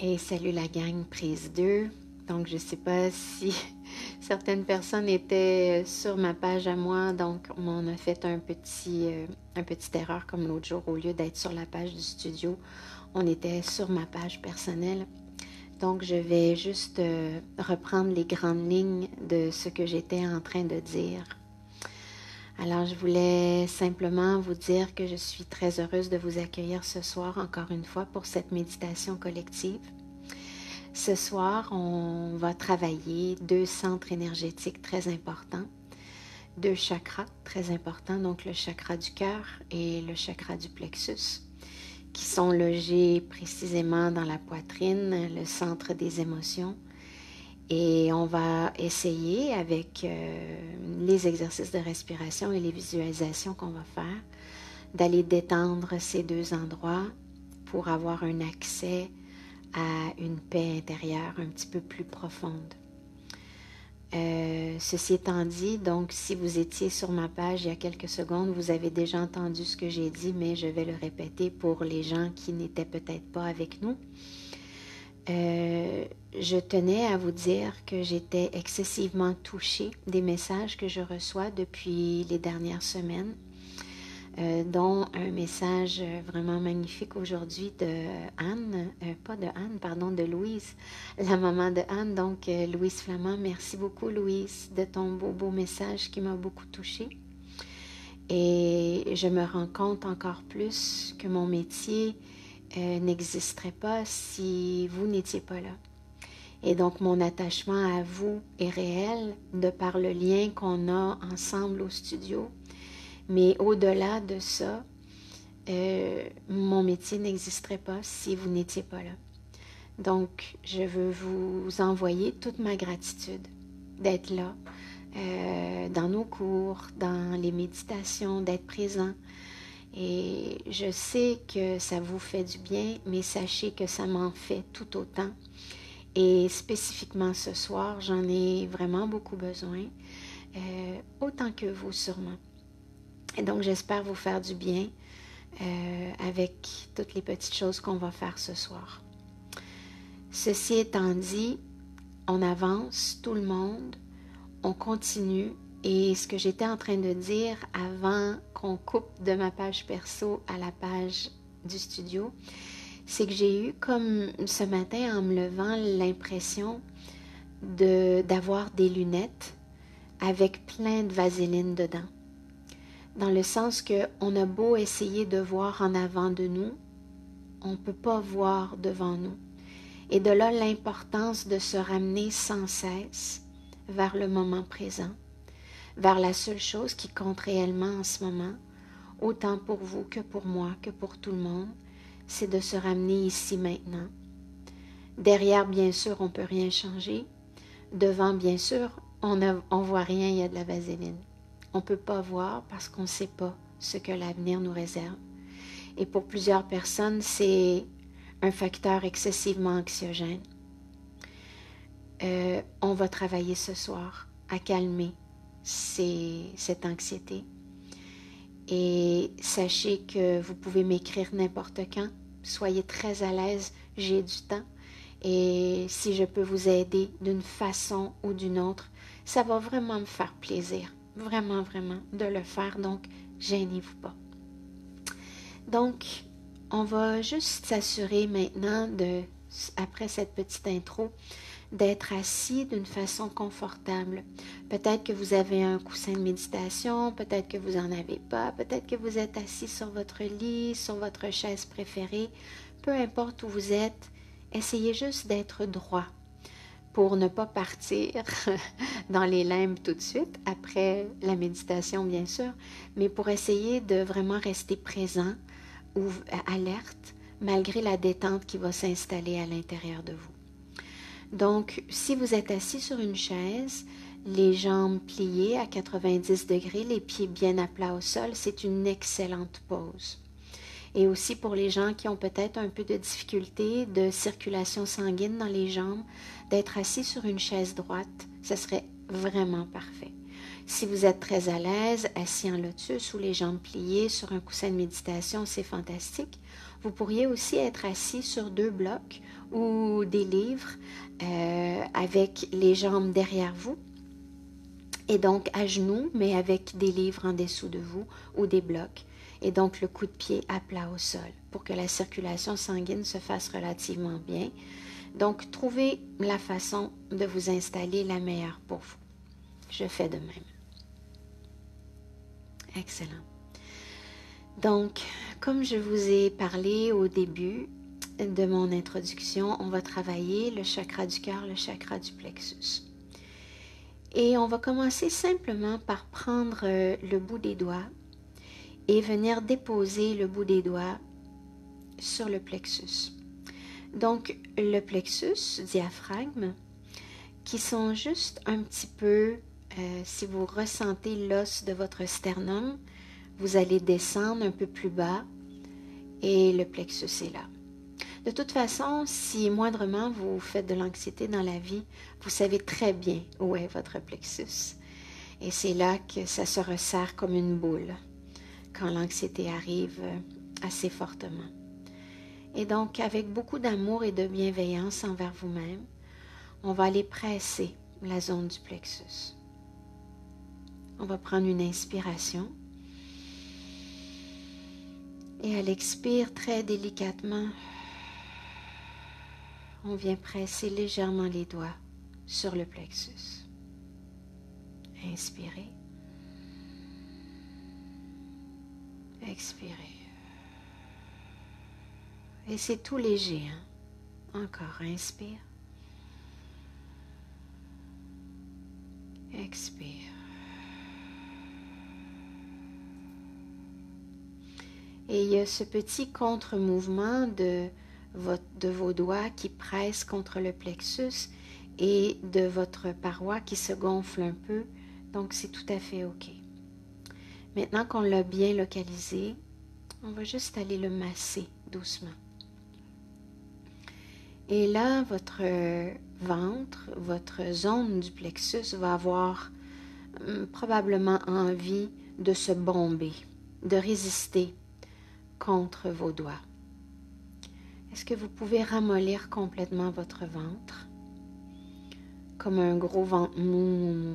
Et salut la gang, prise 2. Donc, je ne sais pas si certaines personnes étaient sur ma page à moi. Donc, on a fait un petite erreur comme l'autre jour. Au lieu d'être sur la page du studio, on était sur ma page personnelle. Donc, je vais juste reprendre les grandes lignes de ce que j'étais en train de dire. Alors, je voulais simplement vous dire que je suis très heureuse de vous accueillir ce soir encore une fois pour cette méditation collective. Ce soir, on va travailler 2 centres énergétiques très importants, 2 chakras très importants, donc le chakra du cœur et le chakra du plexus, qui sont logés précisément dans la poitrine, le centre des émotions. Et on va essayer avec les exercices de respiration et les visualisations qu'on va faire, d'aller détendre ces 2 endroits pour avoir un accès à une paix intérieure un petit peu plus profonde. Ceci étant dit, donc si vous étiez sur ma page il y a quelques secondes, vous avez déjà entendu ce que j'ai dit, mais je vais le répéter pour les gens qui n'étaient peut-être pas avec nous. Je tenais à vous dire que j'étais excessivement touchée des messages que je reçois depuis les dernières semaines, dont un message vraiment magnifique aujourd'hui de Anne, de Louise, la maman de Anne, donc Louise Flamand. Merci beaucoup Louise de ton beau message qui m'a beaucoup touchée. Et je me rends compte encore plus que mon métier n'existerait pas si vous n'étiez pas là. Et donc mon attachement à vous est réel de par le lien qu'on a ensemble au studio. Mais au-delà de ça, mon métier n'existerait pas si vous n'étiez pas là. Donc, je veux vous envoyer toute ma gratitude d'être là, dans nos cours, dans les méditations, d'être présent. Et je sais que ça vous fait du bien, mais sachez que ça m'en fait tout autant. Et spécifiquement ce soir, j'en ai vraiment beaucoup besoin, autant que vous sûrement. Et donc, j'espère vous faire du bien avec toutes les petites choses qu'on va faire ce soir. Ceci étant dit, on avance, tout le monde, on continue. Et ce que j'étais en train de dire avant qu'on coupe de ma page perso à la page du studio, c'est que j'ai eu, comme ce matin en me levant, l'impression d'avoir des lunettes avec plein de vaseline dedans. Dans le sens qu'on a beau essayer de voir en avant de nous, on ne peut pas voir devant nous. Et de là l'importance de se ramener sans cesse vers le moment présent, vers la seule chose qui compte réellement en ce moment, autant pour vous que pour moi, que pour tout le monde, c'est de se ramener ici maintenant. Derrière, bien sûr, on ne peut rien changer. Devant, bien sûr, on voit rien, il y a de la vaseline. On ne peut pas voir parce qu'on ne sait pas ce que l'avenir nous réserve. Et pour plusieurs personnes, c'est un facteur excessivement anxiogène. On va travailler ce soir à calmer cette anxiété. Et sachez que vous pouvez m'écrire n'importe quand. Soyez très à l'aise, j'ai du temps. Et si je peux vous aider d'une façon ou d'une autre, ça va vraiment me faire plaisir. Vraiment, vraiment, de le faire. Donc, gênez-vous pas. Donc, on va juste s'assurer maintenant, après cette petite intro, d'être assis d'une façon confortable. Peut-être que vous avez un coussin de méditation, peut-être que vous n'en avez pas, peut-être que vous êtes assis sur votre lit, sur votre chaise préférée. Peu importe où vous êtes, essayez juste d'être droit pour ne pas partir dans les limbes tout de suite, après la méditation bien sûr, mais pour essayer de vraiment rester présent ou alerte, malgré la détente qui va s'installer à l'intérieur de vous. Donc, si vous êtes assis sur une chaise, les jambes pliées à 90 degrés, les pieds bien à plat au sol, c'est une excellente pose. Et aussi pour les gens qui ont peut-être un peu de difficulté de circulation sanguine dans les jambes, d'être assis sur une chaise droite, ce serait vraiment parfait. Si vous êtes très à l'aise, assis en lotus ou les jambes pliées sur un coussin de méditation, c'est fantastique. Vous pourriez aussi être assis sur 2 blocs ou des livres avec les jambes derrière vous et donc à genoux, mais avec des livres en dessous de vous ou des blocs. Et donc le coup de pied à plat au sol pour que la circulation sanguine se fasse relativement bien. Donc, trouvez la façon de vous installer la meilleure pour vous. Je fais de même. Excellent. Donc, comme je vous ai parlé au début de mon introduction, on va travailler le chakra du cœur, le chakra du plexus. Et on va commencer simplement par prendre le bout des doigts et venir déposer le bout des doigts sur le plexus. Donc, le plexus, diaphragme, qui sont juste un petit peu, si vous ressentez l'os de votre sternum, vous allez descendre un peu plus bas et le plexus est là. De toute façon, si moindrement vous faites de l'anxiété dans la vie, vous savez très bien où est votre plexus. Et c'est là que ça se resserre comme une boule quand l'anxiété arrive assez fortement. Et donc, avec beaucoup d'amour et de bienveillance envers vous-même, on va aller presser la zone du plexus. On va prendre une inspiration. Et à l'expire, très délicatement, on vient presser légèrement les doigts sur le plexus. Inspirez. Expirez. Et c'est tout léger, hein? Encore, inspire. Expire. Et il y a ce petit contre-mouvement de vos doigts qui pressent contre le plexus et de votre paroi qui se gonfle un peu. Donc, c'est tout à fait OK. Maintenant qu'on l'a bien localisé, on va juste aller le masser doucement. Et là, votre ventre, votre zone du plexus va avoir probablement envie de se bomber, de résister contre vos doigts. Est-ce que vous pouvez ramollir complètement votre ventre? Comme un gros ventre mou.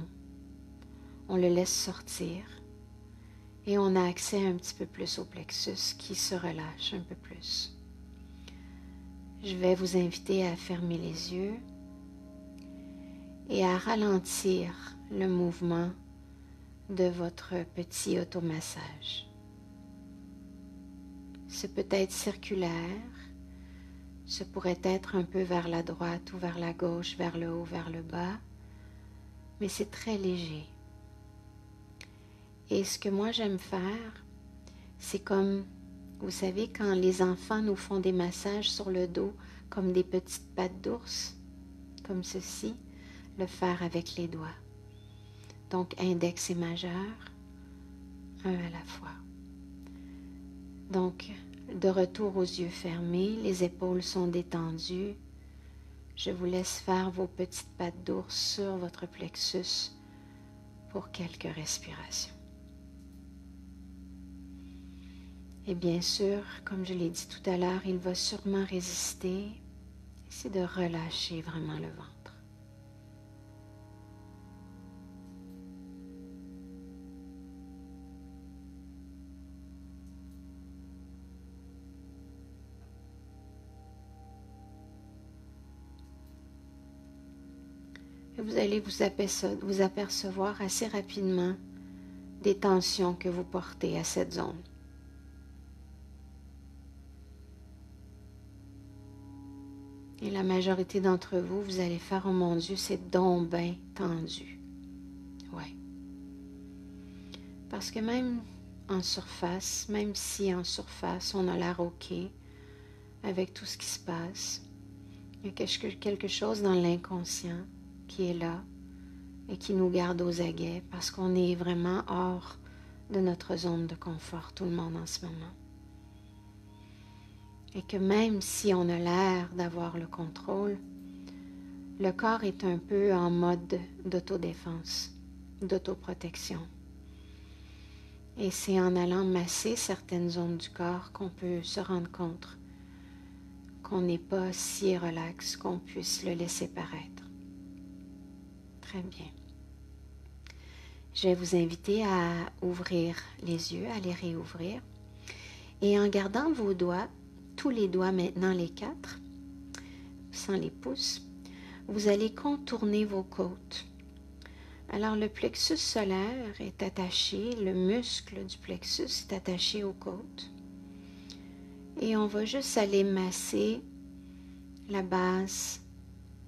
On le laisse sortir et on a accès un petit peu plus au plexus qui se relâche un peu plus. Je vais vous inviter à fermer les yeux et à ralentir le mouvement de votre petit automassage. C'est peut-être circulaire, ce pourrait être un peu vers la droite ou vers la gauche, vers le haut, vers le bas, mais c'est très léger. Et ce que moi j'aime faire, c'est comme, vous savez, quand les enfants nous font des massages sur le dos, comme des petites pattes d'ours, comme ceci, le faire avec les doigts. Donc, index et majeur, un à la fois. Donc, de retour aux yeux fermés, les épaules sont détendues. Je vous laisse faire vos petites pattes d'ours sur votre plexus pour quelques respirations. Et bien sûr, comme je l'ai dit tout à l'heure, il va sûrement résister. C'est de relâcher vraiment le ventre. Et vous allez vous apercevoir assez rapidement des tensions que vous portez à cette zone. Et la majorité d'entre vous, vous allez faire « Oh mon Dieu, c'est donc bien tendu. » Ouais. Parce que même en surface, même si en surface, on a l'air OK avec tout ce qui se passe, il y a quelque chose dans l'inconscient qui est là et qui nous garde aux aguets parce qu'on est vraiment hors de notre zone de confort, tout le monde en ce moment. Et que même si on a l'air d'avoir le contrôle, le corps est un peu en mode d'autodéfense. d'autoprotection. Et c'est en allant masser certaines zones du corps qu'on peut se rendre compte qu'on n'est pas si relax qu'on puisse le laisser paraître. Très bien. Je vais vous inviter à ouvrir les yeux, à les réouvrir. Et en gardant vos doigts, tous les doigts maintenant, les 4, sans les pouces, vous allez contourner vos côtes. Alors le plexus solaire est attaché, le muscle du plexus est attaché aux côtes. Et on va juste aller masser la base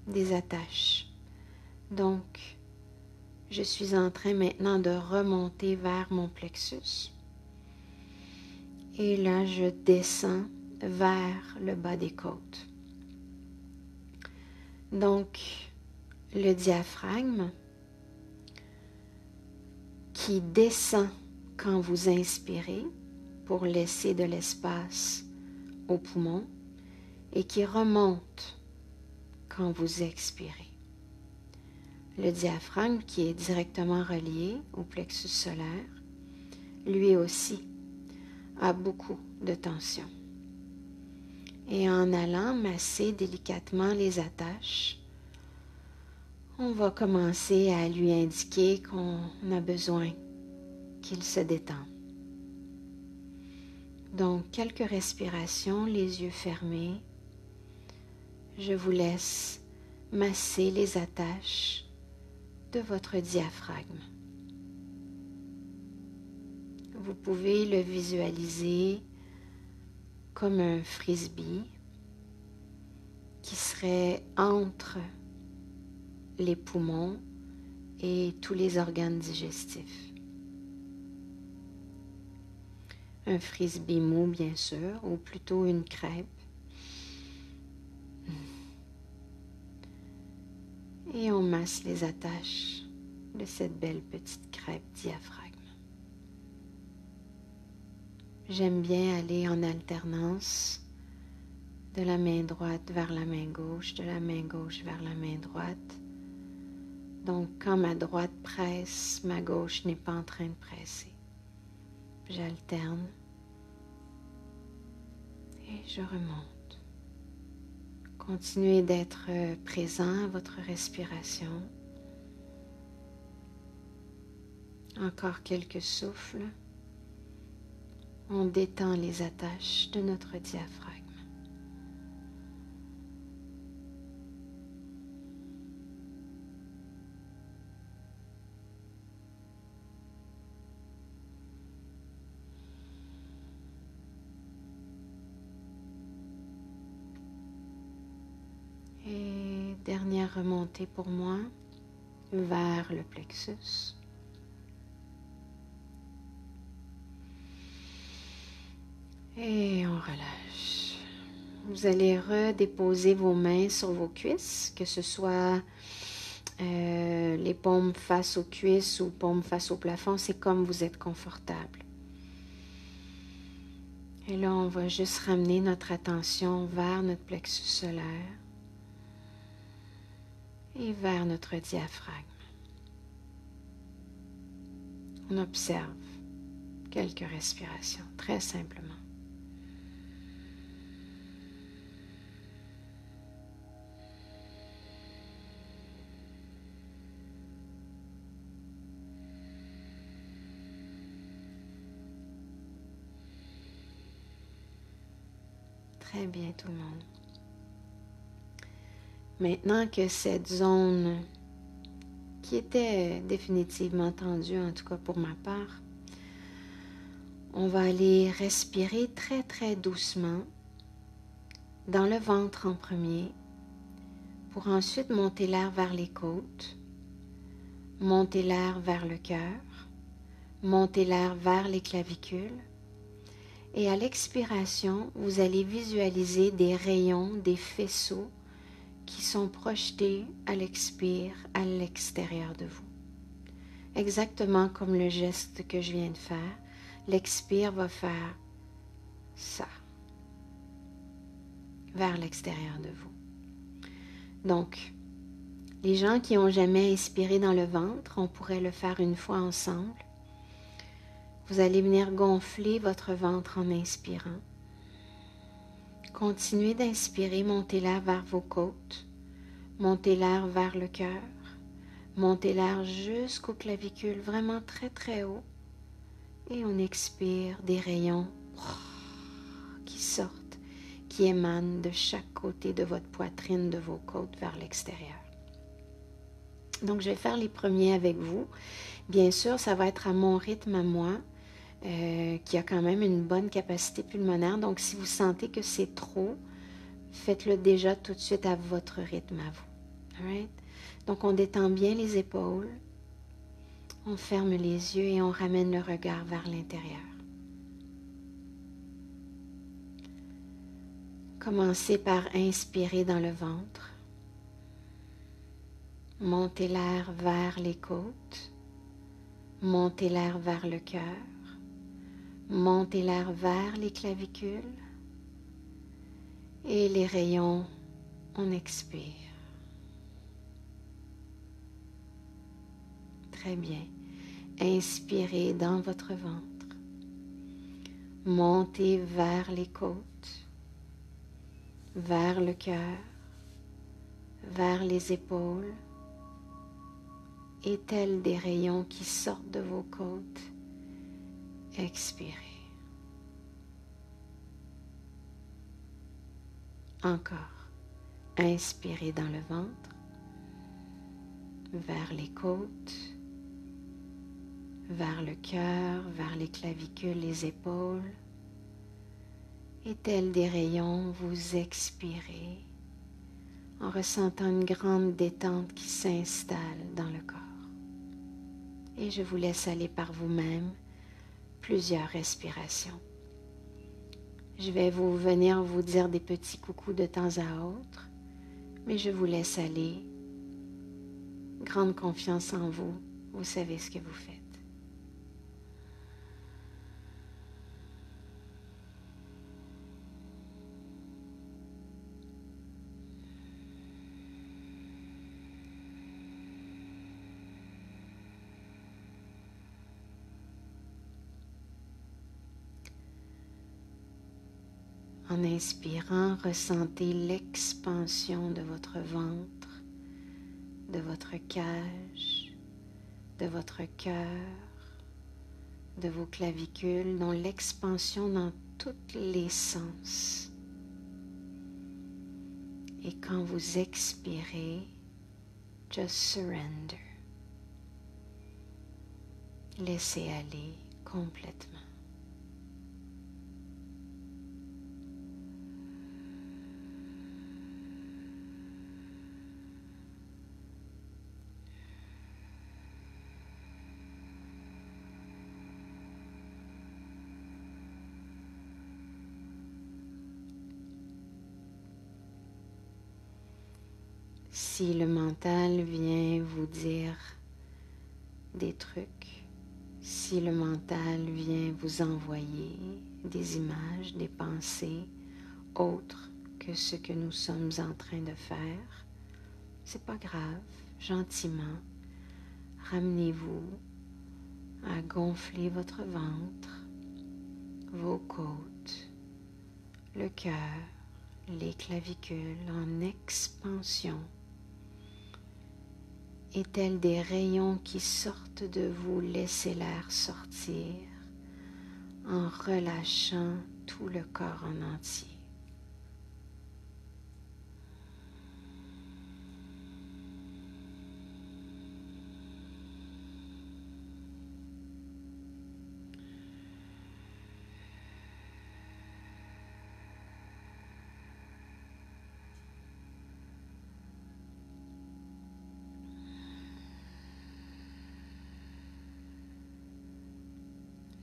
des attaches. Donc, je suis en train maintenant de remonter vers mon plexus. Et là, je descends vers le bas des côtes. Donc, le diaphragme qui descend quand vous inspirez pour laisser de l'espace aux poumons et qui remonte quand vous expirez. Le diaphragme qui est directement relié au plexus solaire, lui aussi, a beaucoup de tension. Et en allant masser délicatement les attaches, on va commencer à lui indiquer qu'on a besoin qu'il se détende. Donc, quelques respirations, les yeux fermés. Je vous laisse masser les attaches de votre diaphragme. Vous pouvez le visualiser comme un frisbee qui serait entre les poumons et tous les organes digestifs. Un frisbee mou, bien sûr, ou plutôt une crêpe. Et on masse les attaches de cette belle petite crêpe diaphragme. J'aime bien aller en alternance de la main droite vers la main gauche, de la main gauche vers la main droite. Donc, quand ma droite presse, ma gauche n'est pas en train de presser. J'alterne et je remonte. Continuez d'être présent à votre respiration. Encore quelques souffles. On détend les attaches de notre diaphragme. Et dernière remontée pour moi vers le plexus. Et on relâche. Vous allez redéposer vos mains sur vos cuisses, que ce soit les paumes face aux cuisses ou paumes face au plafond, c'est comme vous êtes confortable. Et là, on va juste ramener notre attention vers notre plexus solaire et vers notre diaphragme. On observe quelques respirations, très simplement. Très bien tout le monde. Maintenant que cette zone qui était définitivement tendue, en tout cas pour ma part, on va aller respirer très très doucement dans le ventre en premier pour ensuite monter l'air vers les côtes, monter l'air vers le cœur, monter l'air vers les clavicules. Et à l'expiration, vous allez visualiser des rayons, des faisceaux qui sont projetés à l'expire, à l'extérieur de vous. Exactement comme le geste que je viens de faire, l'expire va faire ça, vers l'extérieur de vous. Donc, Les gens qui n'ont jamais inspiré dans le ventre, on pourrait le faire une fois ensemble. Vous allez venir gonfler votre ventre en inspirant. Continuez d'inspirer, montez l'air vers vos côtes, montez l'air vers le cœur, montez l'air jusqu'aux clavicules, vraiment très très haut. Et on expire des rayons qui sortent, qui émanent de chaque côté de votre poitrine, de vos côtes vers l'extérieur. Donc, je vais faire les premiers avec vous. Bien sûr, ça va être à mon rythme à moi, qui a quand même une bonne capacité pulmonaire. Donc, si vous sentez que c'est trop, faites-le déjà tout de suite à votre rythme à vous. All right? Donc, on détend bien les épaules, on ferme les yeux et on ramène le regard vers l'intérieur. Commencez par inspirer dans le ventre. Montez l'air vers les côtes. Montez l'air vers le cœur. Montez l'air vers les clavicules. Et les rayons, on expire. Très bien. Inspirez dans votre ventre. Montez vers les côtes, vers le cœur, vers les épaules. Et tels des rayons qui sortent de vos côtes, expirez. Encore, inspirez dans le ventre, vers les côtes, vers le cœur, vers les clavicules, les épaules. Et tels des rayons, vous expirez en ressentant une grande détente qui s'installe dans le corps. Et je vous laisse aller par vous-même plusieurs respirations. Je vais venir vous dire des petits coucous de temps à autre, mais je vous laisse aller. Grande confiance en vous, vous savez ce que vous faites. En inspirant, ressentez l'expansion de votre ventre, de votre cage, de votre cœur, de vos clavicules, dont l'expansion dans tous les sens. Et quand vous expirez, just surrender. Laissez aller complètement. Si le mental vient vous dire des trucs, si le mental vient vous envoyer des images, des pensées autres que ce que nous sommes en train de faire, c'est pas grave, gentiment, ramenez-vous à gonfler votre ventre, vos côtes, le cœur, les clavicules en expansion. Et tels des rayons qui sortent de vous, laissez l'air sortir en relâchant tout le corps en entier.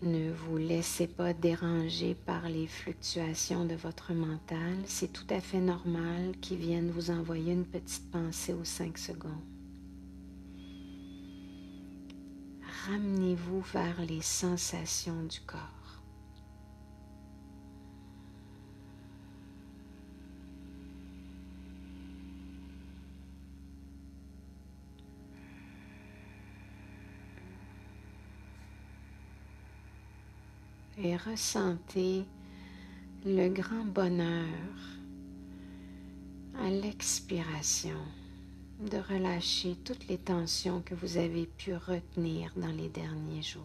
Ne vous laissez pas déranger par les fluctuations de votre mental. C'est tout à fait normal qu'il vienne vous envoyer une petite pensée aux 5 secondes. Ramenez-vous vers les sensations du corps. et ressentez le grand bonheur à l'expiration de relâcher toutes les tensions que vous avez pu retenir dans les derniers jours.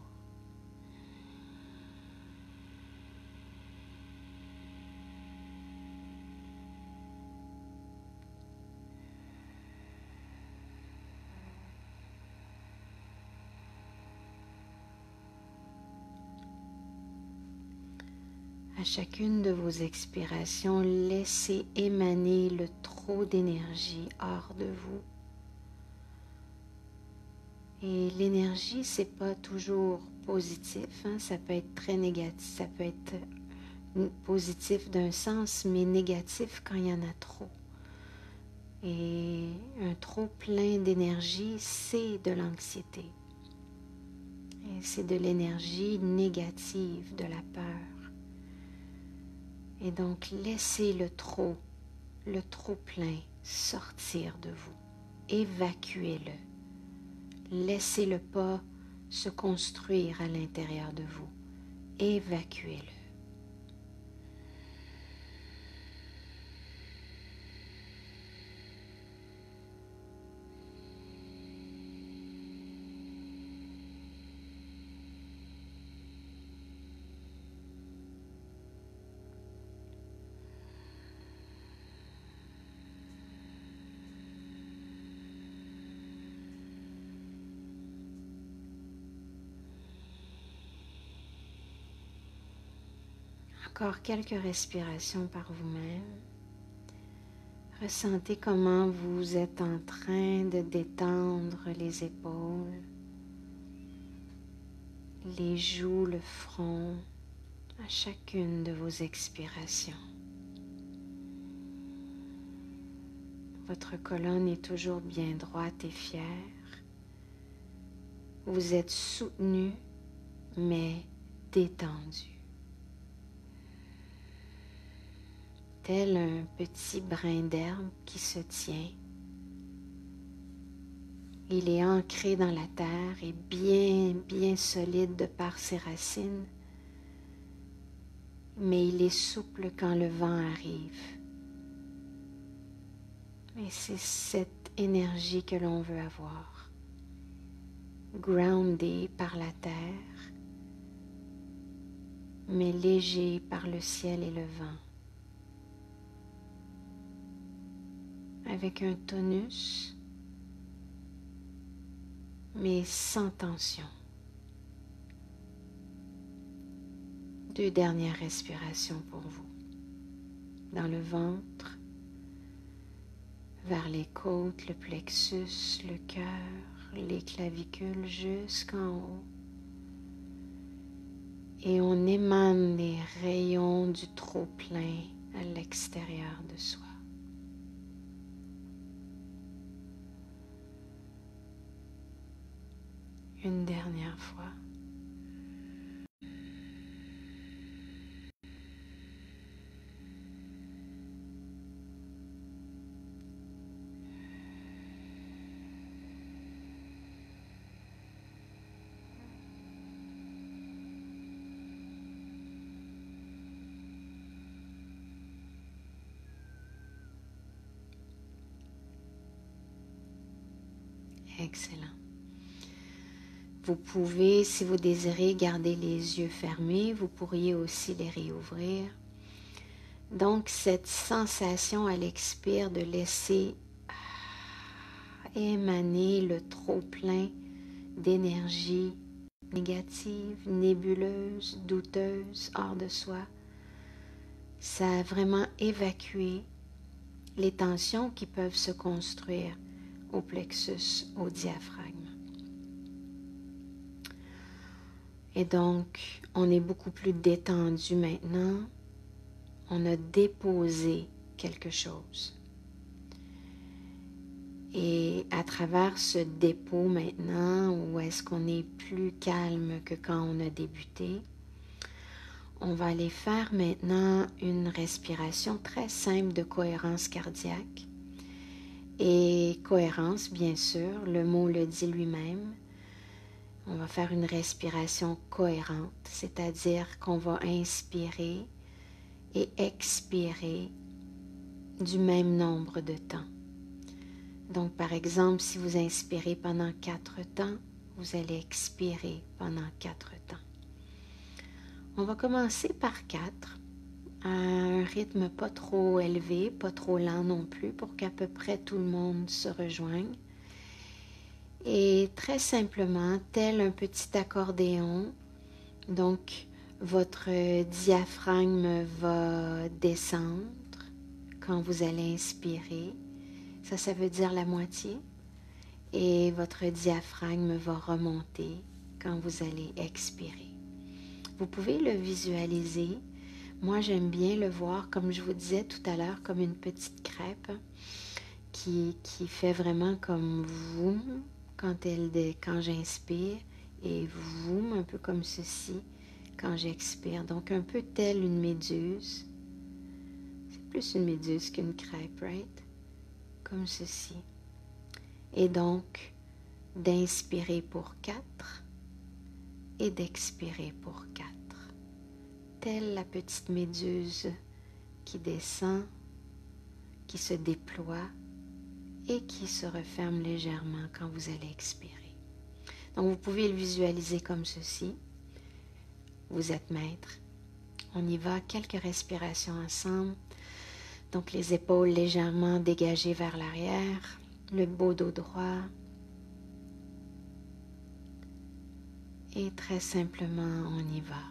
À chacune de vos expirations, laissez émaner le trop d'énergie hors de vous. Et l'énergie, c'est pas toujours positif, hein? Ça peut être très négatif, ça peut être positif d'un sens, mais négatif quand il y en a trop. Et un trop plein d'énergie, c'est de l'anxiété. Et c'est de l'énergie négative, de la peur. Et donc, laissez le trop plein sortir de vous. Évacuez-le. Laissez-le pas se construire à l'intérieur de vous. Évacuez-le. Encore quelques respirations par vous-même. Ressentez comment vous êtes en train de détendre les épaules, les joues, le front, à chacune de vos expirations. Votre colonne est toujours bien droite et fière. Vous êtes soutenu, mais détendu. Tel un petit brin d'herbe qui se tient. Il est ancré dans la terre et bien solide de par ses racines, mais il est souple quand le vent arrive. Et c'est cette énergie que l'on veut avoir. Groundé par la terre, mais léger par le ciel et le vent. Avec un tonus, mais sans tension. 2 dernières respirations pour vous. Dans le ventre, vers les côtes, le plexus, le cœur, les clavicules jusqu'en haut. Et on émane les rayons du trop-plein à l'extérieur de soi. Une dernière fois. Excellent. Vous pouvez, si vous désirez, garder les yeux fermés. Vous pourriez aussi les réouvrir. Donc, cette sensation à l'expire de laisser émaner le trop-plein d'énergie négative, nébuleuse, douteuse, hors de soi, ça a vraiment évacué les tensions qui peuvent se construire au plexus, au diaphragme. Et donc, on est beaucoup plus détendu maintenant. On a déposé quelque chose. Et à travers ce dépôt maintenant, où est-ce qu'on est plus calme que quand on a débuté, on va aller faire maintenant une respiration très simple de cohérence cardiaque. Et cohérence, bien sûr, le mot le dit lui-même. On va faire une respiration cohérente, c'est-à-dire qu'on va inspirer et expirer du même nombre de temps. Donc, par exemple, si vous inspirez pendant 4 temps, vous allez expirer pendant 4 temps. On va commencer par 4, à un rythme pas trop élevé, pas trop lent non plus, pour qu'à peu près tout le monde se rejoigne. Et très simplement, tel un petit accordéon, donc votre diaphragme va descendre quand vous allez inspirer. Ça veut dire la moitié. Et votre diaphragme va remonter quand vous allez expirer. Vous pouvez le visualiser. Moi, j'aime bien le voir, comme je vous disais tout à l'heure, comme une petite crêpe qui fait vraiment comme vous quand j'inspire et vous, un peu comme ceci quand j'expire. Donc, un peu telle une méduse. C'est plus une méduse qu'une crêpe, right? Comme ceci. Et donc, d'inspirer pour 4 et d'expirer pour 4. Telle la petite méduse qui descend, qui se déploie et qui se referme légèrement quand vous allez expirer. Donc, vous pouvez le visualiser comme ceci. Vous êtes maître. On y va, quelques respirations ensemble. Donc, les épaules légèrement dégagées vers l'arrière, le beau dos droit. Et très simplement, on y va.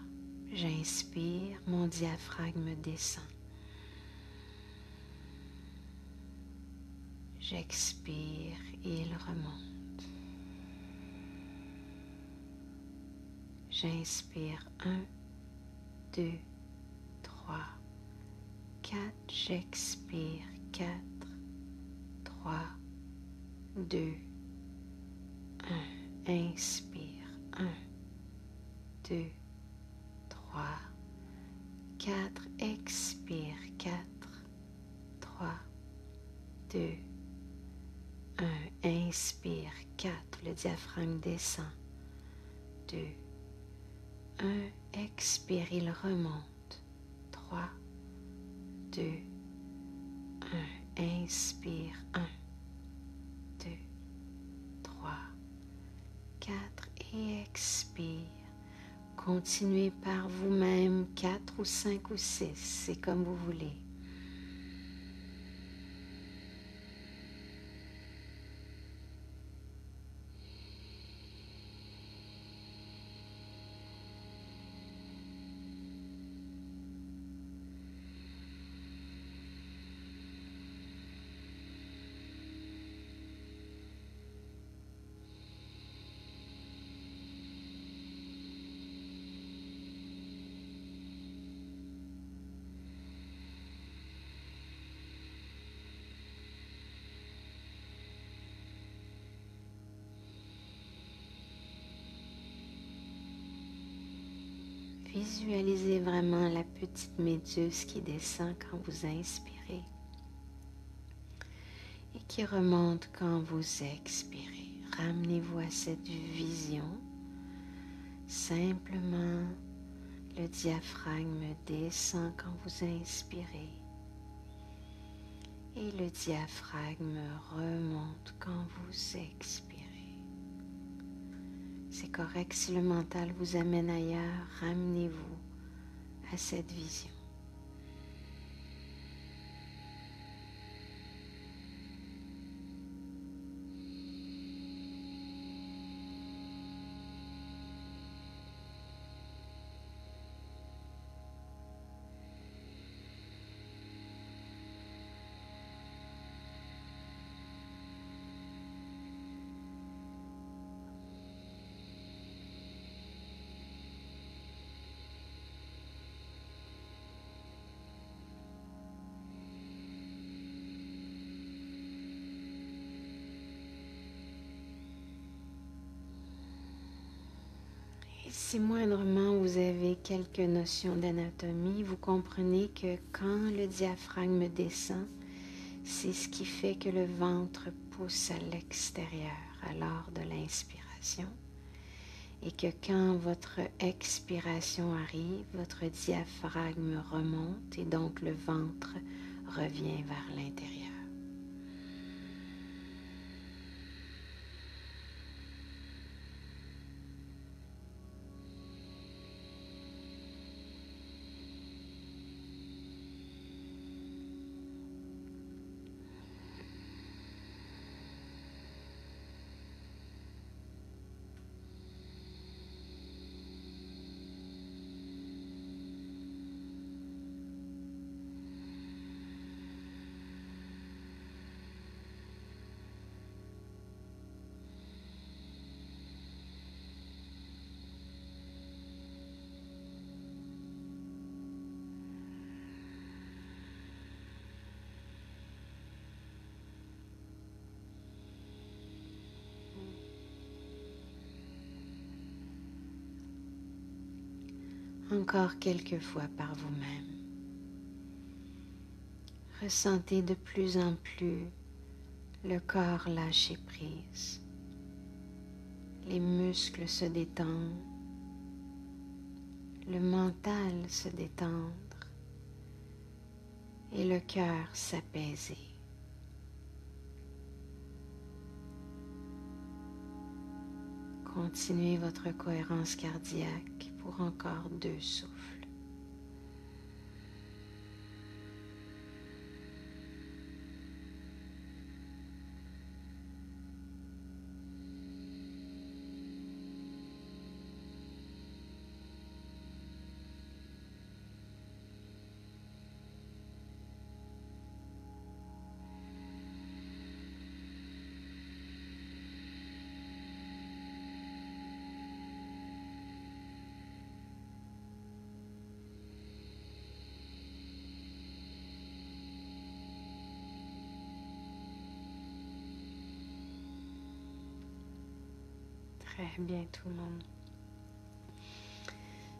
J'inspire, mon diaphragme descend. J'expire et il remonte. J'inspire 1, 2, 3, 4. J'expire 4, 3, 2, 1. Inspire 1, 2, 3, 4. Expire 4, 3, 2, 1. Inspire 4. Le diaphragme descend. 2, 1. Expire, il remonte. 3, 2, 1. Inspire 1, 2, 3, 4 et expire. Continuez par vous-même 4 ou 5 ou 6, c'est comme vous voulez. Visualisez vraiment la petite méduse qui descend quand vous inspirez et qui remonte quand vous expirez. Ramenez-vous à cette vision. Simplement, le diaphragme descend quand vous inspirez et le diaphragme remonte quand vous expirez. C'est correct si le mental vous amène ailleurs, ramenez-vous à cette vision. Si moindrement vous avez quelques notions d'anatomie, vous comprenez que quand le diaphragme descend, c'est ce qui fait que le ventre pousse à l'extérieur à l'heure de l'inspiration et que quand votre expiration arrive, votre diaphragme remonte et donc le ventre revient vers l'intérieur. Encore quelques fois par vous-même. Ressentez de plus en plus le corps lâcher prise. Les muscles se détendent, le mental se détendre et le cœur s'apaiser. Continuez votre cohérence cardiaque pour encore 2 souffles. Très bien tout le monde.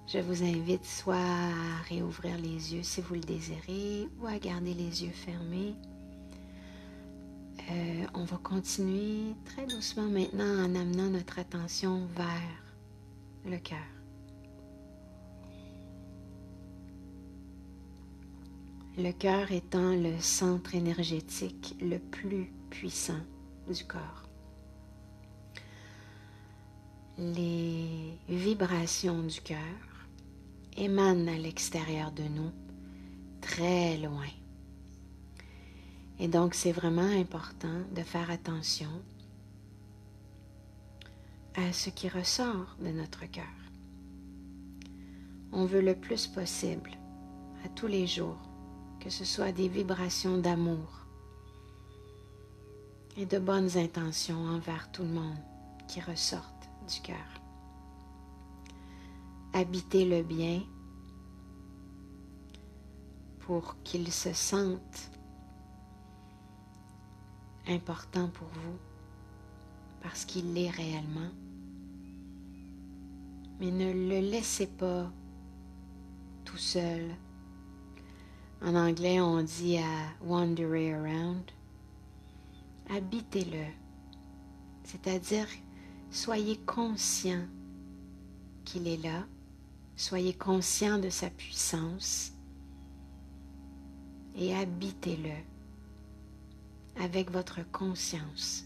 Je vous invite soit à réouvrir les yeux si vous le désirez ou à garder les yeux fermés. On va continuer très doucement maintenant en amenant notre attention vers le cœur. Le cœur étant le centre énergétique le plus puissant du corps. Les vibrations du cœur émanent à l'extérieur de nous, très loin. Et donc, c'est vraiment important de faire attention à ce qui ressort de notre cœur. On veut le plus possible, à tous les jours, que ce soit des vibrations d'amour et de bonnes intentions envers tout le monde qui ressortent du cœur. Habitez le bien pour qu'il se sente important pour vous, parce qu'il l'est réellement. Mais ne le laissez pas tout seul. En anglais, on dit à wander around. Habitez-le. C'est-à-dire, soyez conscient qu'il est là. Soyez conscient de sa puissance. Et habitez-le avec votre conscience.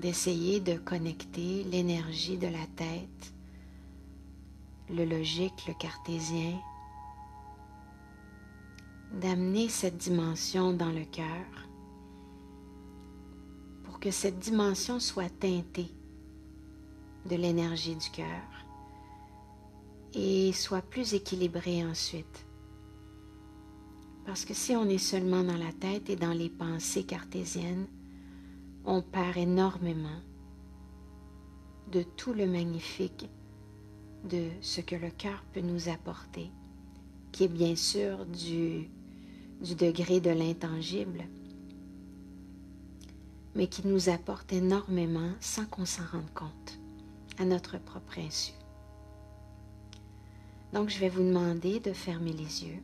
D'essayer de connecter l'énergie de la tête, le logique, le cartésien, d'amener cette dimension dans le cœur pour que cette dimension soit teintée de l'énergie du cœur et soit plus équilibrée ensuite. Parce que si on est seulement dans la tête et dans les pensées cartésiennes, on perd énormément de tout le magnifique de ce que le cœur peut nous apporter, qui est bien sûr du degré de l'intangible, mais qui nous apporte énormément sans qu'on s'en rende compte, à notre propre insu. Donc, je vais vous demander de fermer les yeux.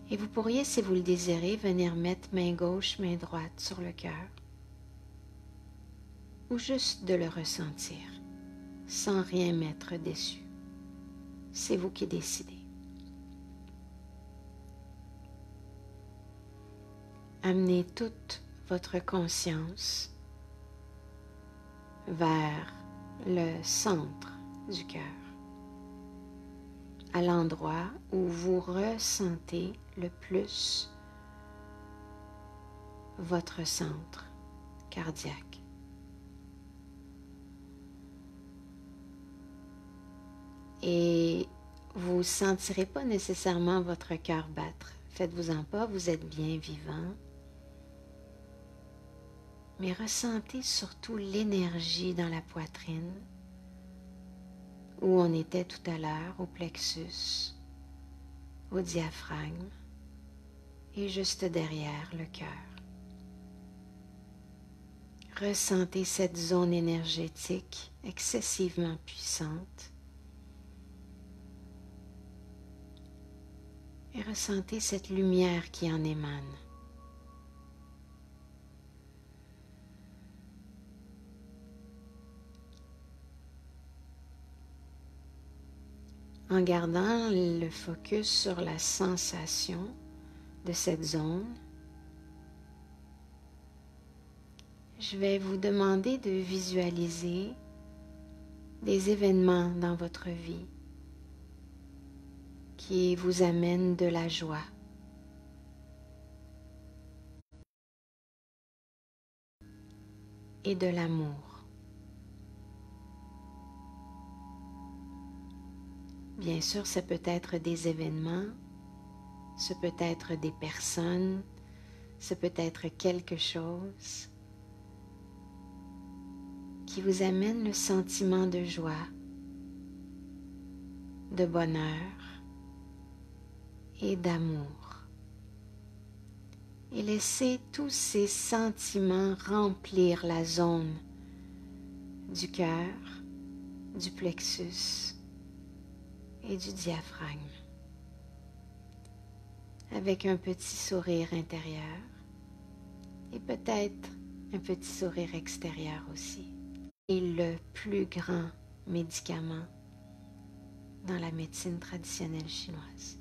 Et vous pourriez, si vous le désirez, venir mettre main gauche, main droite sur le cœur. ou juste de le ressentir, sans rien mettre dessus. C'est vous qui décidez. Amenez toute votre conscience vers le centre du cœur, à l'endroit où vous ressentez le plus votre centre cardiaque. Et vous ne sentirez pas nécessairement votre cœur battre. Faites-vous-en pas, vous êtes bien vivant. Mais ressentez surtout l'énergie dans la poitrine, où on était tout à l'heure, au plexus, au diaphragme, et juste derrière le cœur. Ressentez cette zone énergétique excessivement puissante et ressentez cette lumière qui en émane. En gardant le focus sur la sensation de cette zone, je vais vous demander de visualiser des événements dans votre vie qui vous amènent de la joie, et de l'amour. Bien sûr, ça peut être des événements, ça peut être des personnes, ça peut être quelque chose qui vous amène le sentiment de joie, de bonheur et d'amour. Et laissez tous ces sentiments remplir la zone du cœur, du plexus et du diaphragme, avec un petit sourire intérieur et peut-être un petit sourire extérieur aussi. Et le plus grand médicament dans la médecine traditionnelle chinoise.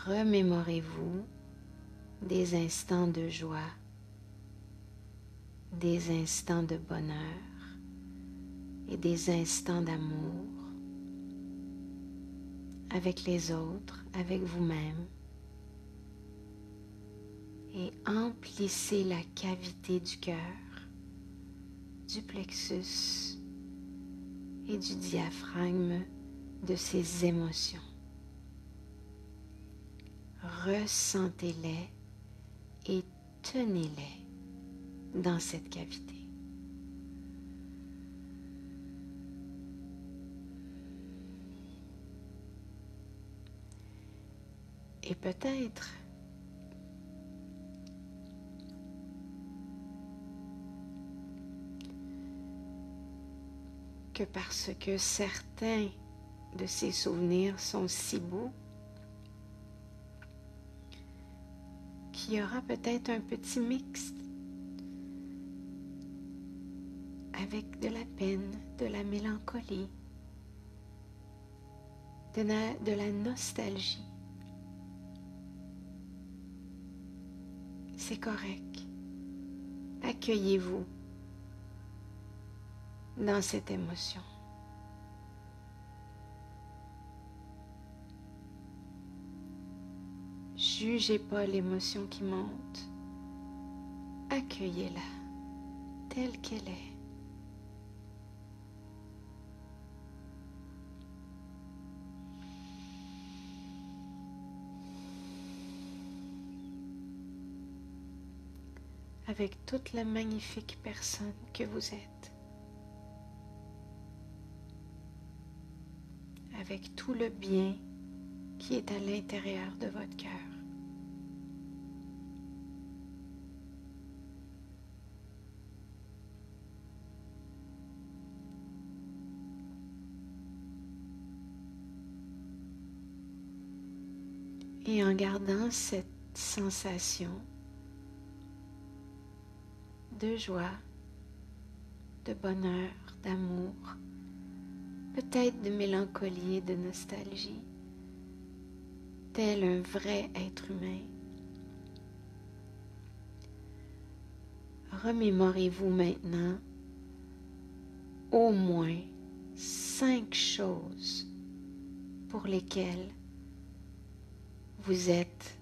Remémorez-vous des instants de joie, des instants de bonheur et des instants d'amour avec les autres, avec vous-même, et emplissez la cavité du cœur, du plexus et du diaphragme de ces émotions. Ressentez-les et tenez-les dans cette cavité. Et peut-être que parce que certains de ces souvenirs sont si beaux, qu'il y aura peut-être un petit mix avec de la peine, de la mélancolie, de la nostalgie. C'est correct. Accueillez-vous dans cette émotion. Jugez pas l'émotion qui monte. Accueillez-la telle qu'elle est. Avec toute la magnifique personne que vous êtes. Avec tout le bien qui est à l'intérieur de votre cœur. Et en gardant cette sensation de joie, de bonheur, d'amour, peut-être de mélancolie et de nostalgie, tel un vrai être humain. Remémorez-vous maintenant au moins 5 choses pour lesquelles vous êtes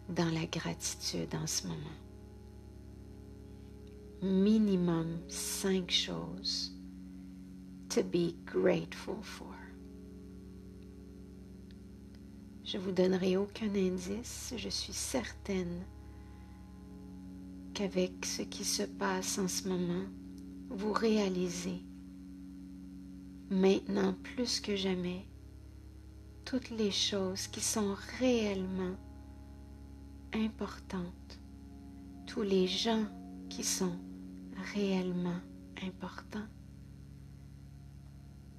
dans la gratitude en ce moment. Minimum 5 choses to be grateful for. Je ne vous donnerai aucun indice, je suis certaine qu'avec ce qui se passe en ce moment, vous réalisez maintenant plus que jamais toutes les choses qui sont réellement importantes, tous les gens qui sont réellement importants,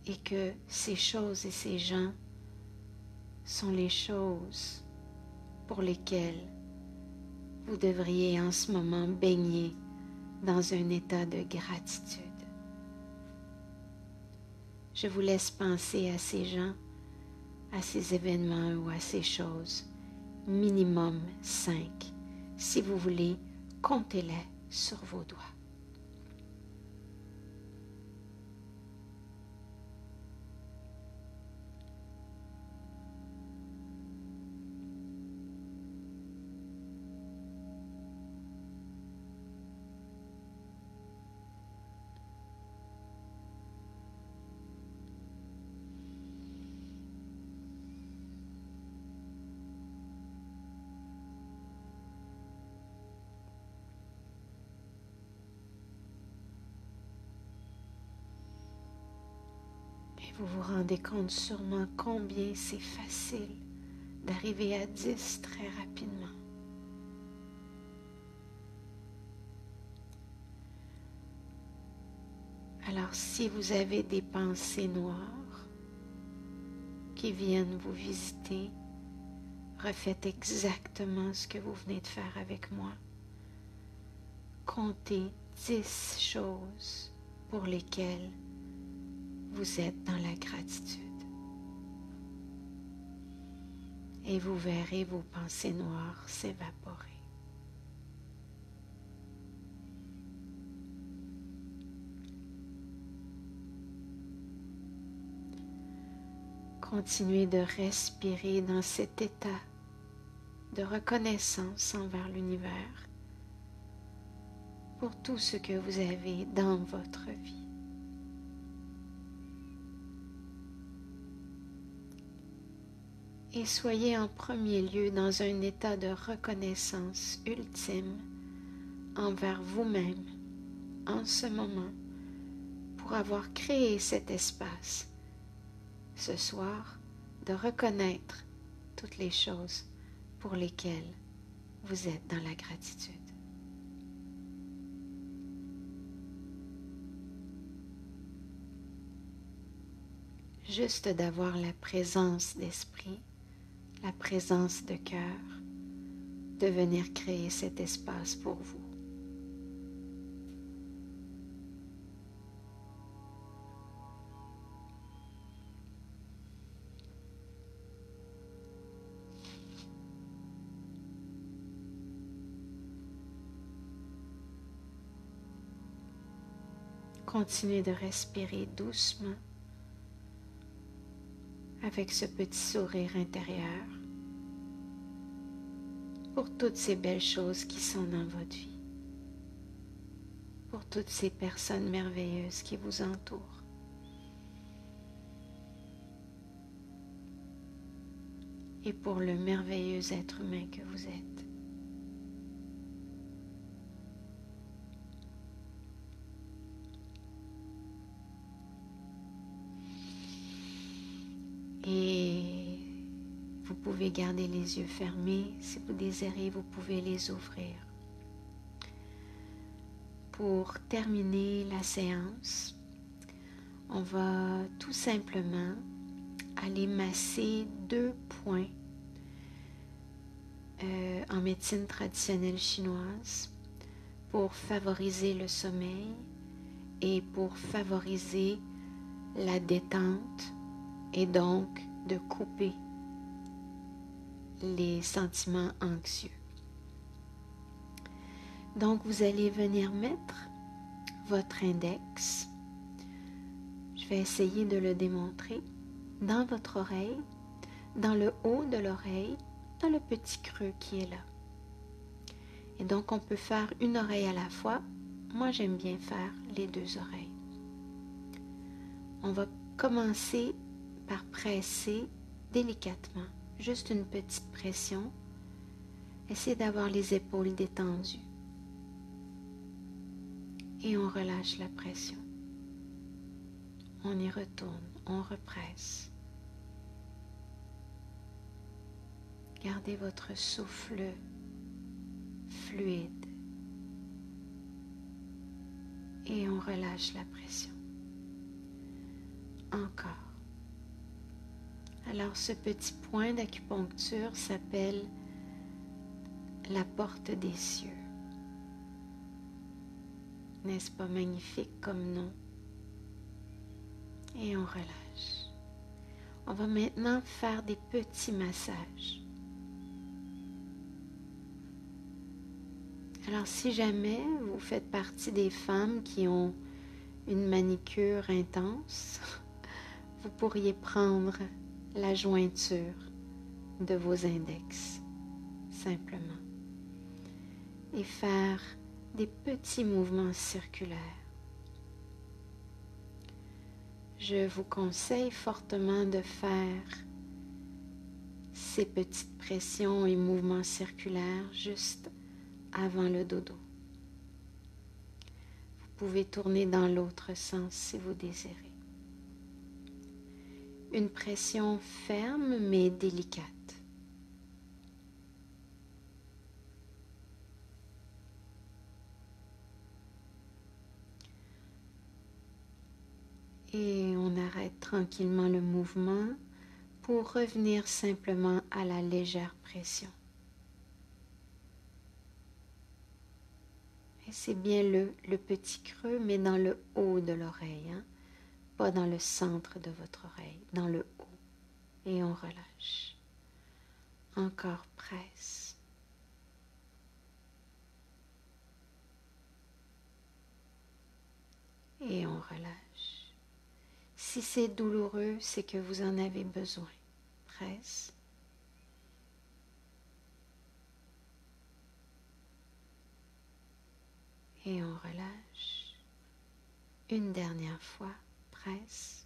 et que ces choses et ces gens sont les choses pour lesquelles vous devriez en ce moment baigner dans un état de gratitude. Je vous laisse penser à ces gens, à ces événements ou à ces choses. Minimum 5. Si vous voulez, comptez-les sur vos doigts. Vous vous rendez compte sûrement combien c'est facile d'arriver à 10 très rapidement. Alors si vous avez des pensées noires qui viennent vous visiter, refaites exactement ce que vous venez de faire avec moi. Comptez 10 choses pour lesquelles vous êtes dans la gratitude. Et vous verrez vos pensées noires s'évaporer. Continuez de respirer dans cet état de reconnaissance envers l'univers pour tout ce que vous avez dans votre vie. Et soyez en premier lieu dans un état de reconnaissance ultime envers vous-même en ce moment pour avoir créé cet espace ce soir de reconnaître toutes les choses pour lesquelles vous êtes dans la gratitude. Juste d'avoir la présence d'esprit, la présence de cœur, de venir créer cet espace pour vous. Continuez de respirer doucement avec ce petit sourire intérieur pour toutes ces belles choses qui sont dans votre vie, pour toutes ces personnes merveilleuses qui vous entourent. Et pour le merveilleux être humain que vous êtes. Et vous pouvez garder les yeux fermés. Si vous désirez, vous pouvez les ouvrir. Pour terminer la séance, on va tout simplement aller masser 2 points en médecine traditionnelle chinoise pour favoriser le sommeil et pour favoriser la détente et donc de couper les sentiments anxieux. Donc, vous allez venir mettre votre index, je vais essayer de le démontrer, dans votre oreille, dans le haut de l'oreille, dans le petit creux qui est là. Et donc, on peut faire une oreille à la fois. Moi, j'aime bien faire les deux oreilles. On va commencer par presser délicatement, juste une petite pression. Essayez d'avoir les épaules détendues. Et on relâche la pression. On y retourne, on represse. Gardez votre souffle fluide. Et on relâche la pression. Encore. Alors ce petit point d'acupuncture s'appelle la porte des cieux. N'est-ce pas magnifique comme nom? Et on relâche. On va maintenant faire des petits massages. Alors si jamais vous faites partie des femmes qui ont une manicure intense, vous pourriez prendre la jointure de vos index, simplement, et faire des petits mouvements circulaires. Je vous conseille fortement de faire ces petites pressions et mouvements circulaires juste avant le dodo. Vous pouvez tourner dans l'autre sens si vous désirez. Une pression ferme mais délicate. Et on arrête tranquillement le mouvement pour revenir simplement à la légère pression. Et c'est bien le petit creux, mais dans le haut de l'oreille, hein? Pas dans le centre de votre oreille, dans le haut. Et on relâche. Encore presse. Et on relâche. Si c'est douloureux, c'est que vous en avez besoin. Presse. Et on relâche. Une dernière fois, presse.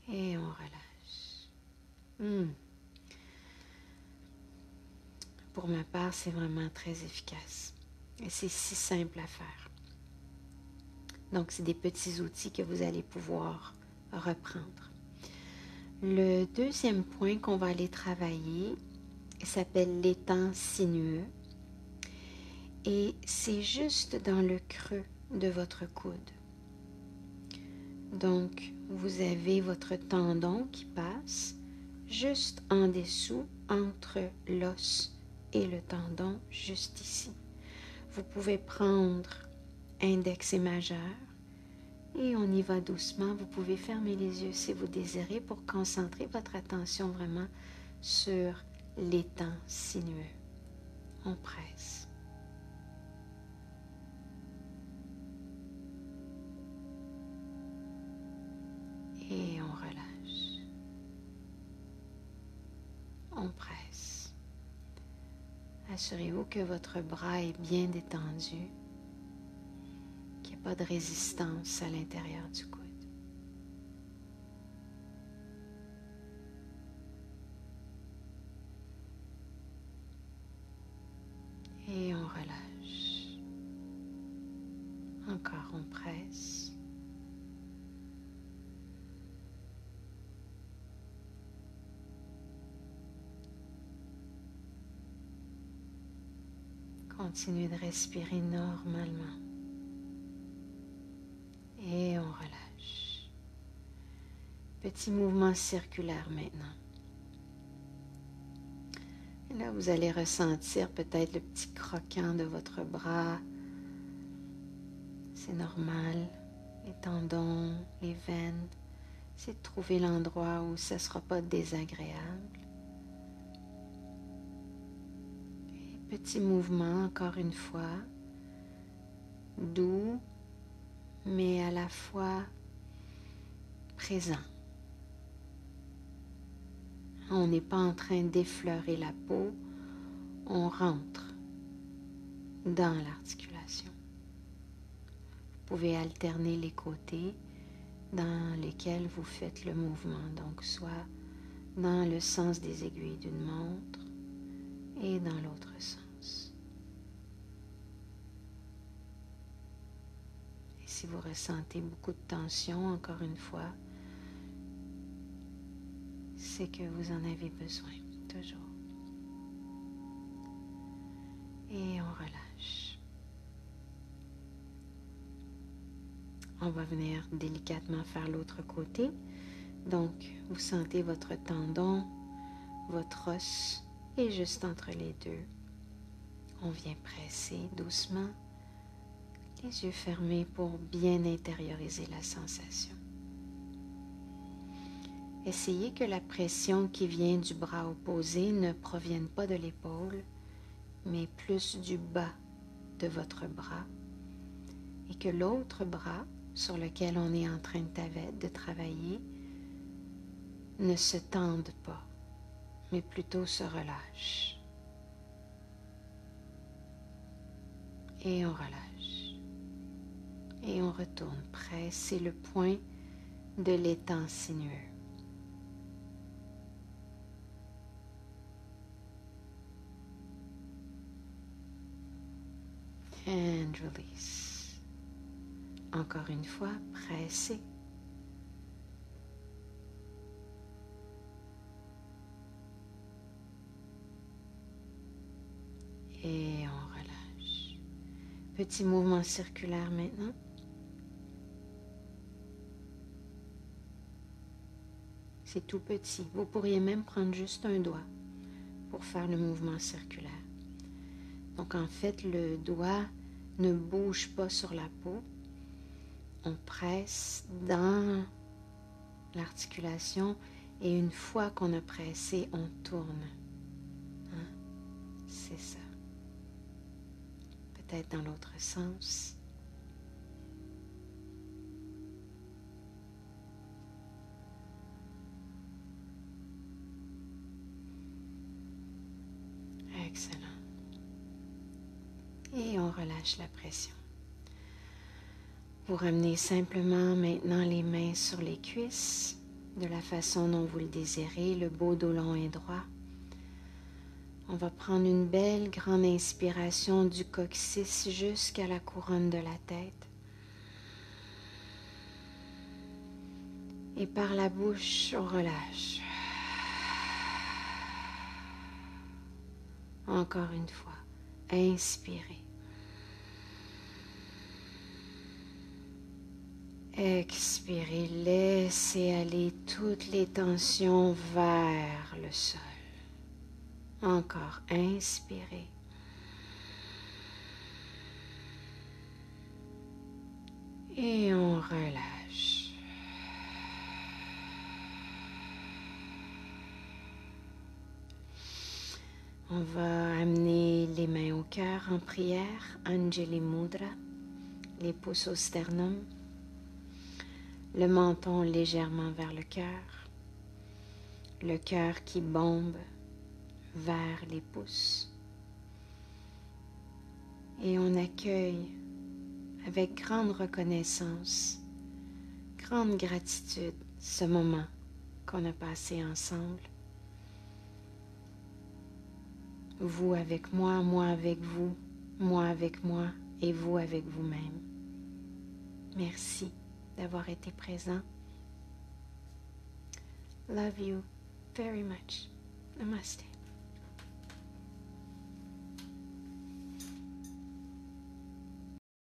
Et on relâche. Pour ma part, c'est vraiment très efficace. Et c'est si simple à faire. Donc, c'est des petits outils que vous allez pouvoir reprendre. Le deuxième point qu'on va aller travailler s'appelle l'étang sinueux. Et c'est juste dans le creux de votre coude. Donc, vous avez votre tendon qui passe juste en dessous, entre l'os et le tendon, juste ici. Vous pouvez prendre index et majeur et on y va doucement. Vous pouvez fermer les yeux si vous désirez pour concentrer votre attention vraiment sur l'étang sinueux. On presse. Et on relâche. On presse. Assurez-vous que votre bras est bien détendu, qu'il n'y a pas de résistance à l'intérieur du coude. Et on relâche. Encore on presse. Continuez de respirer normalement. Et on relâche. Petit mouvement circulaire maintenant. Et là, vous allez ressentir peut-être le petit croquant de votre bras. C'est normal. Les tendons, les veines. C'est de trouver l'endroit où ça ne sera pas désagréable. Et petit mouvement, encore une fois. Doux, mais à la fois présent. On n'est pas en train d'effleurer la peau, on rentre dans l'articulation. Vous pouvez alterner les côtés dans lesquels vous faites le mouvement, donc soit dans le sens des aiguilles d'une montre et dans l'autre sens. Et si vous ressentez beaucoup de tension, encore une fois, c'est que vous en avez besoin, toujours. Et on relâche. On va venir délicatement faire l'autre côté. Donc, vous sentez votre tendon, votre os, et juste entre les deux, on vient presser doucement, les yeux fermés pour bien intérioriser la sensation. Essayez que la pression qui vient du bras opposé ne provienne pas de l'épaule, mais plus du bas de votre bras, et que l'autre bras sur lequel on est en train de travailler ne se tende pas, mais plutôt se relâche. Et on relâche. Et on retourne presser le point de l'étang sinueux. And release. Encore une fois, pressez. Et on relâche. Petit mouvement circulaire maintenant. C'est tout petit. Vous pourriez même prendre juste un doigt pour faire le mouvement circulaire. Donc en fait, le doigt ne bouge pas sur la peau. On presse dans l'articulation et une fois qu'on a pressé, on tourne. Hein? C'est ça. Peut-être dans l'autre sens. Excellent. Et on relâche la pression. Vous ramenez simplement maintenant les mains sur les cuisses de la façon dont vous le désirez, le beau dos long et droit. On va prendre une belle grande inspiration du coccyx jusqu'à la couronne de la tête. Et par la bouche, on relâche. Encore une fois, inspirez. Expirez, laissez aller toutes les tensions vers le sol. Encore, inspirez. Et on relâche. On va amener les mains au cœur en prière, Anjali Mudra, les pouces au sternum, le menton légèrement vers le cœur qui bombe vers les pouces. Et on accueille avec grande reconnaissance, grande gratitude ce moment qu'on a passé ensemble. Vous avec moi avec vous, moi avec moi et vous avec vous-même. Merci d'avoir été présent. Love you very much. Namaste.